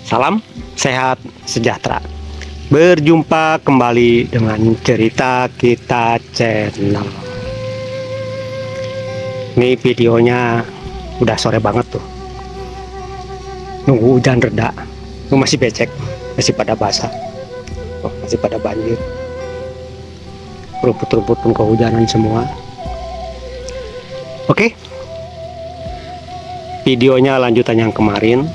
Salam sehat sejahtera. Berjumpa kembali dengan cerita kita channel. Ini videonya udah sore banget tuh. Nunggu hujan reda. Masih becek, masih pada basah. Masih pada banjir. Rumput-rumput pun kehujanan semua. Oke. Videonya lanjutan yang kemarin,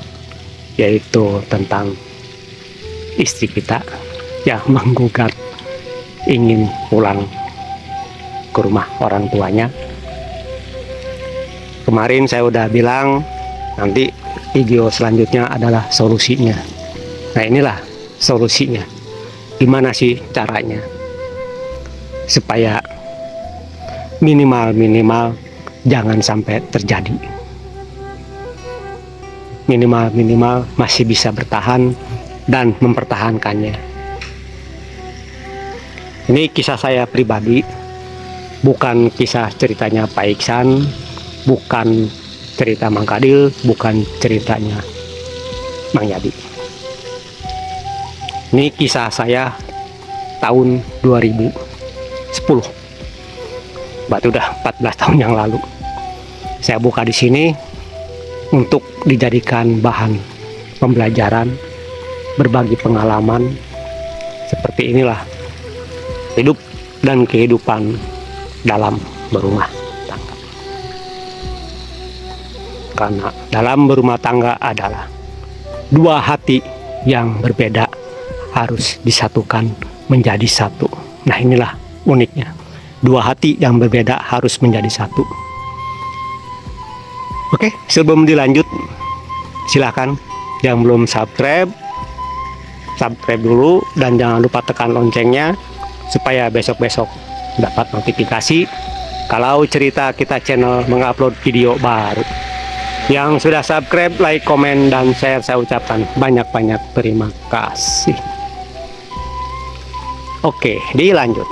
yaitu tentang istri kita yang menggugat ingin pulang ke rumah orang tuanya. Kemarin saya udah bilang nanti video selanjutnya adalah solusinya. Nah, inilah solusinya. Gimana sih caranya supaya minimal jangan sampai terjadi. Minimal masih bisa bertahan dan mempertahankannya. Ini kisah saya pribadi, bukan kisah ceritanya Pak Iksan, bukan cerita Mang Kadil, bukan ceritanya Mang Yadi. Ini kisah saya tahun 2010. Berarti udah 14 tahun yang lalu. Saya buka di sini untuk dijadikan bahan pembelajaran, berbagi pengalaman. Seperti inilah hidup dan kehidupan dalam berumah tangga. Karena dalam berumah tangga adalah dua hati yang berbeda harus disatukan menjadi satu. Nah, inilah uniknya. Dua hati yang berbeda harus menjadi satu. Oke, sebelum dilanjut, silakan yang belum subscribe dulu, dan jangan lupa tekan loncengnya supaya besok-besok dapat notifikasi kalau cerita kita channel mengupload video baru. Yang sudah subscribe, like, komen, dan share, saya ucapkan banyak-banyak terima kasih. Oke, dilanjut.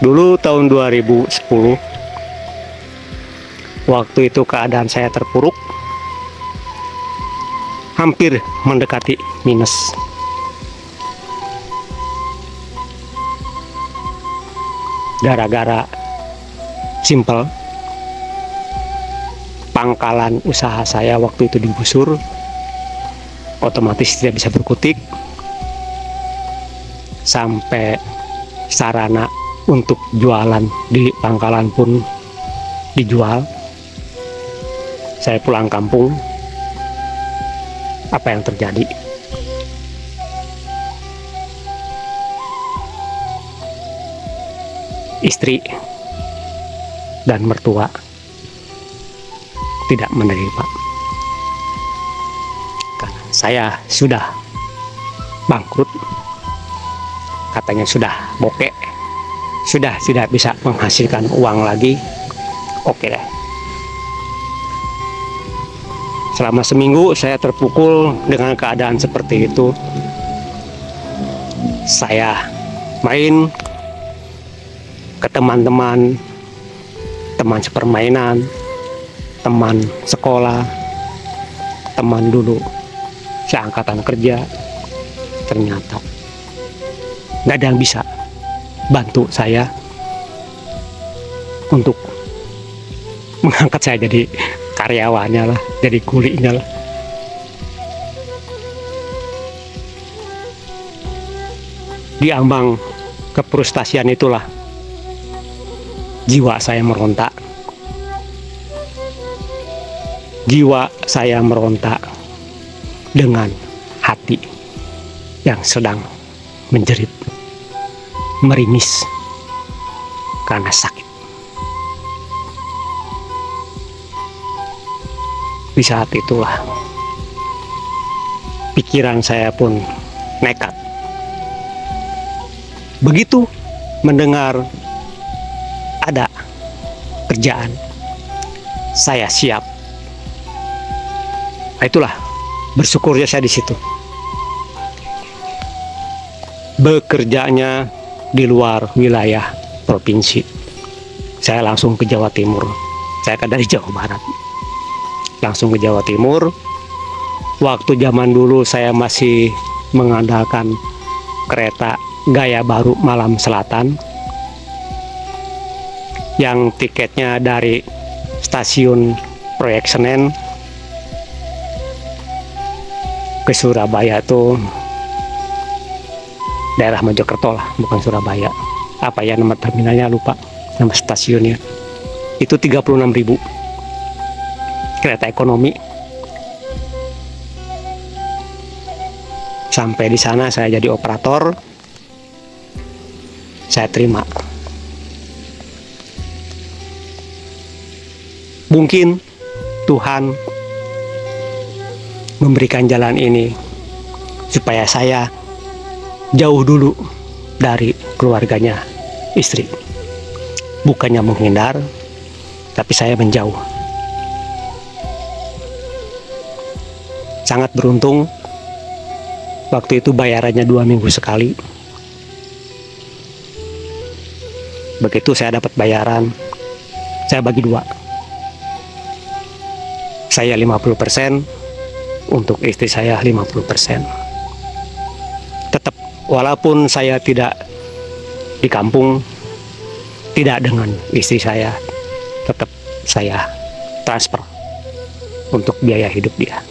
Dulu tahun 2010, waktu itu keadaan saya terpuruk, hampir mendekati minus. Gara-gara simple, pangkalan usaha saya waktu itu digusur, otomatis tidak bisa berkutik, sampai sarana untuk jualan di pangkalan pun dijual. Saya pulang kampung. Apa yang terjadi? Istri dan mertua tidak menerima karena saya sudah bangkrut. Katanya sudah bokek, sudah tidak bisa menghasilkan uang lagi. Oke deh. Selama seminggu saya terpukul dengan keadaan seperti itu. Saya main ke teman-teman, teman sepermainan, teman sekolah, teman dulu seangkatan kerja. Ternyata nggak ada yang bisa bantu saya untuk mengangkat saya jadi karyawannya lah, jadi kulinya lah. Di ambang kefrustasian itulah jiwa saya meronta. Jiwa saya meronta dengan hati yang sedang menjerit, meringis karena sakit. Di saat itulah pikiran saya pun nekat. Begitu mendengar ada kerjaan, saya siap. Nah, itulah bersyukurnya saya di situ. Bekerjanya di luar wilayah provinsi. Saya langsung ke Jawa Timur. Saya kan dari Jawa Barat. Langsung ke Jawa Timur, waktu zaman dulu saya masih mengandalkan kereta gaya baru Malam Selatan yang tiketnya dari stasiun Proyek Senen ke Surabaya tuh daerah Mojokerto lah, bukan Surabaya. Apa ya nama terminalnya, lupa nama stasiunnya. Itu 36.000 kereta ekonomi. Sampai di sana saya jadi operator, saya terima. Mungkin Tuhan memberikan jalan ini supaya saya jauh dulu dari keluarganya istri. Bukannya menghindar, tapi saya menjauh. Sangat beruntung, waktu itu bayarannya 2 minggu sekali. Begitu saya dapat bayaran, saya bagi 2. Saya 50%, untuk istri saya 50%. Tetap, walaupun saya tidak di kampung, tidak dengan istri saya, tetap saya transfer untuk biaya hidup dia.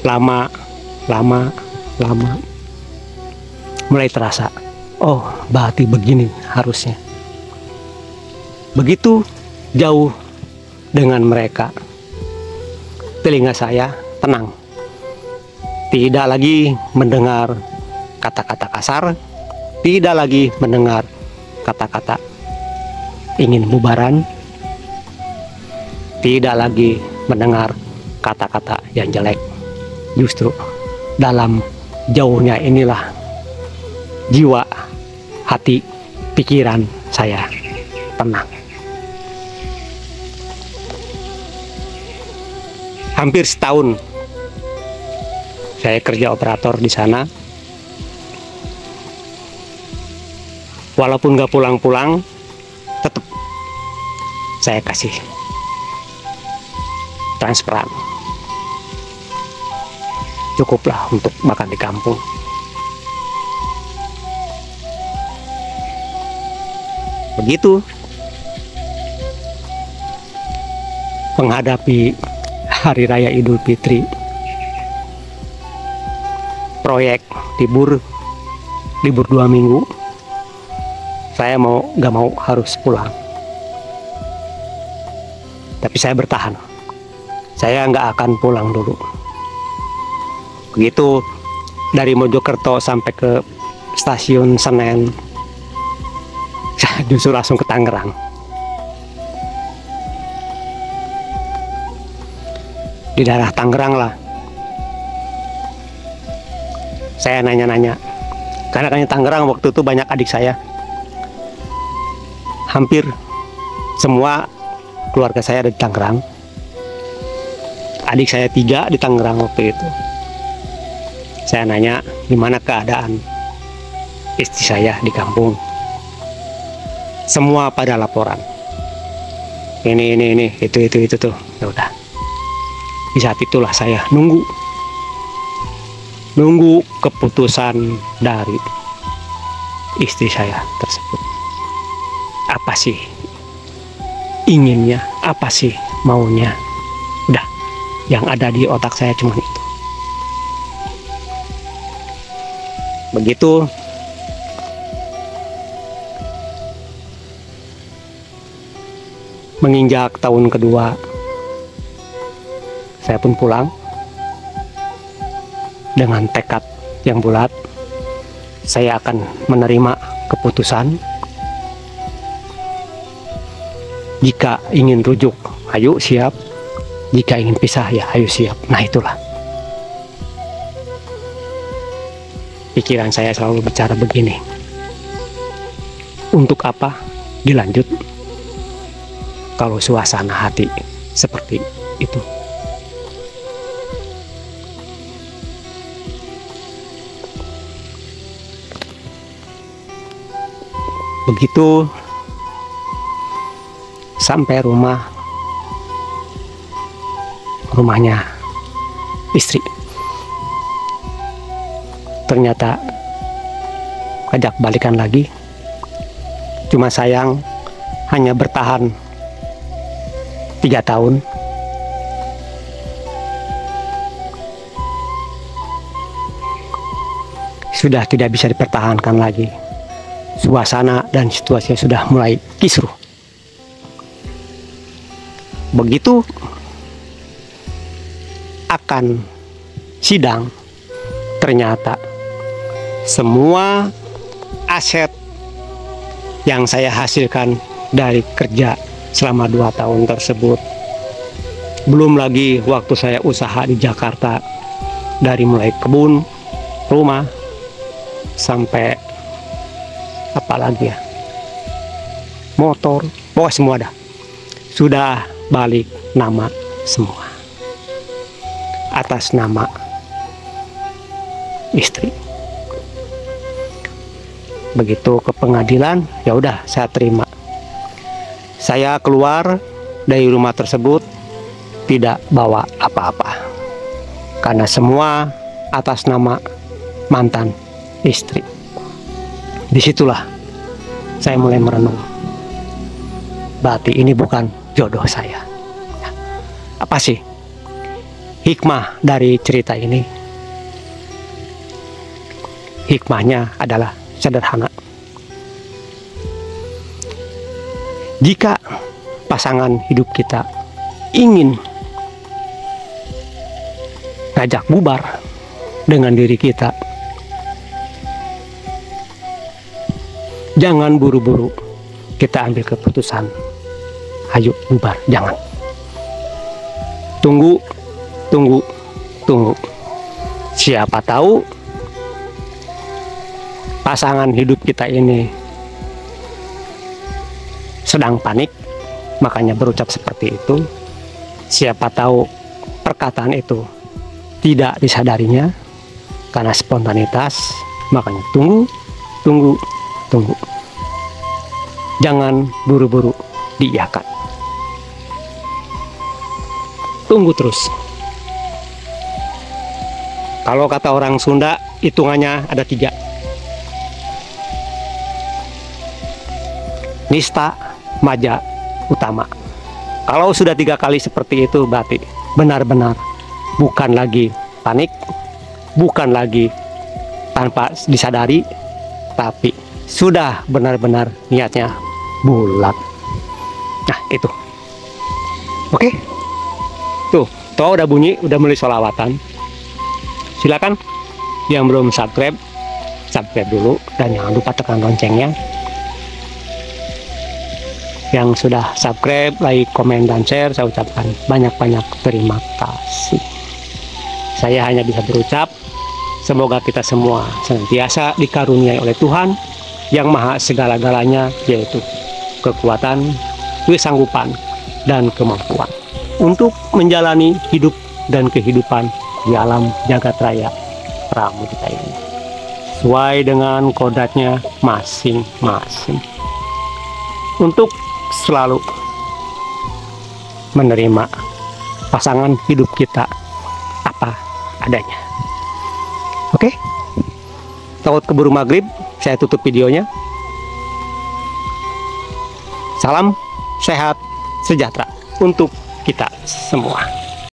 Lama mulai terasa, oh berarti begini harusnya. Begitu jauh dengan mereka, telinga saya tenang, tidak lagi mendengar kata-kata kasar, tidak lagi mendengar kata-kata ingin bubaran, tidak lagi mendengar kata-kata yang jelek. Justru dalam jauhnya inilah jiwa, hati, pikiran saya tenang. Hampir setahun saya kerja operator di sana. Walaupun gak pulang-pulang, tetap saya kasih transferan. Cukuplah untuk makan di kampung. Begitu menghadapi Hari Raya Idul Fitri, proyek libur 2 minggu, saya gak mau harus pulang. Tapi saya bertahan, saya nggak akan pulang dulu. Begitu dari Mojokerto sampai ke stasiun Senen, saya justru langsung ke Tangerang. Di daerah Tangerang lah, saya nanya-nanya, karena Tangerang waktu itu banyak adik saya. Hampir semua keluarga saya ada di Tangerang. Adik saya 3 di Tangerang waktu itu. Saya nanya gimana keadaan istri saya di kampung. Semua pada laporan. Ini, itu tuh. Ya udah. Di saat itulah saya nunggu keputusan dari istri saya tersebut. Apa sih inginnya, apa sih maunya? Udah, yang ada di otak saya cuma itu. Begitu menginjak tahun kedua, saya pun pulang dengan tekad yang bulat. Saya akan menerima keputusan. Jika ingin rujuk, ayo siap. Jika ingin pisah, ya ayo siap. Nah itulah. Pikiran saya selalu bicara begini. Untuk apa dilanjut kalau suasana hati seperti itu? Begitu sampai rumahnya istri. Ternyata ajak balikan lagi. Cuma sayang hanya bertahan 3 tahun. Sudah tidak bisa dipertahankan lagi. Suasana dan situasinya sudah mulai kisruh. Begitu akan sidang, ternyata semua aset yang saya hasilkan dari kerja selama 2 tahun tersebut, belum lagi waktu saya usaha di Jakarta, dari mulai kebun, rumah, sampai apa lagi ya, motor, pokoknya semua dah sudah balik nama semua atas nama istri. Begitu ke pengadilan, ya udah saya terima. Saya keluar dari rumah tersebut tidak bawa apa-apa, karena semua atas nama mantan istri. Disitulah saya mulai merenung, berarti ini bukan jodoh saya. Apa sih hikmah dari cerita ini? Hikmahnya adalah sederhana. Jika pasangan hidup kita ingin ngajak bubar dengan diri kita, jangan buru-buru kita ambil keputusan ayo bubar, jangan. Tunggu. Siapa tahu pasangan hidup kita ini sedang panik, makanya berucap seperti itu. Siapa tahu perkataan itu tidak disadarinya karena spontanitas, makanya tunggu. Jangan buru-buru diiyakan. Tunggu terus. Kalau kata orang Sunda, hitungannya ada 3. Nista, maja, utama. Kalau sudah 3 kali seperti itu, berarti benar-benar bukan lagi panik, bukan lagi tanpa disadari, tapi sudah benar-benar niatnya bulat. Nah itu. Oke. Tuh udah bunyi, udah mulai sholawatan. Silakan yang belum subscribe dulu, dan jangan lupa tekan loncengnya. Yang sudah subscribe, like, komen, dan share, saya ucapkan banyak-banyak terima kasih. Saya hanya bisa berucap, semoga kita semua senantiasa dikaruniai oleh Tuhan yang maha segala-galanya, yaitu kekuatan, kesanggupan, dan kemampuan untuk menjalani hidup dan kehidupan di alam jagat raya Pramudita ini sesuai dengan kodratnya masing-masing, untuk selalu menerima pasangan hidup kita apa adanya. Oke, takut keburu maghrib, saya tutup videonya. Salam sehat sejahtera untuk kita semua.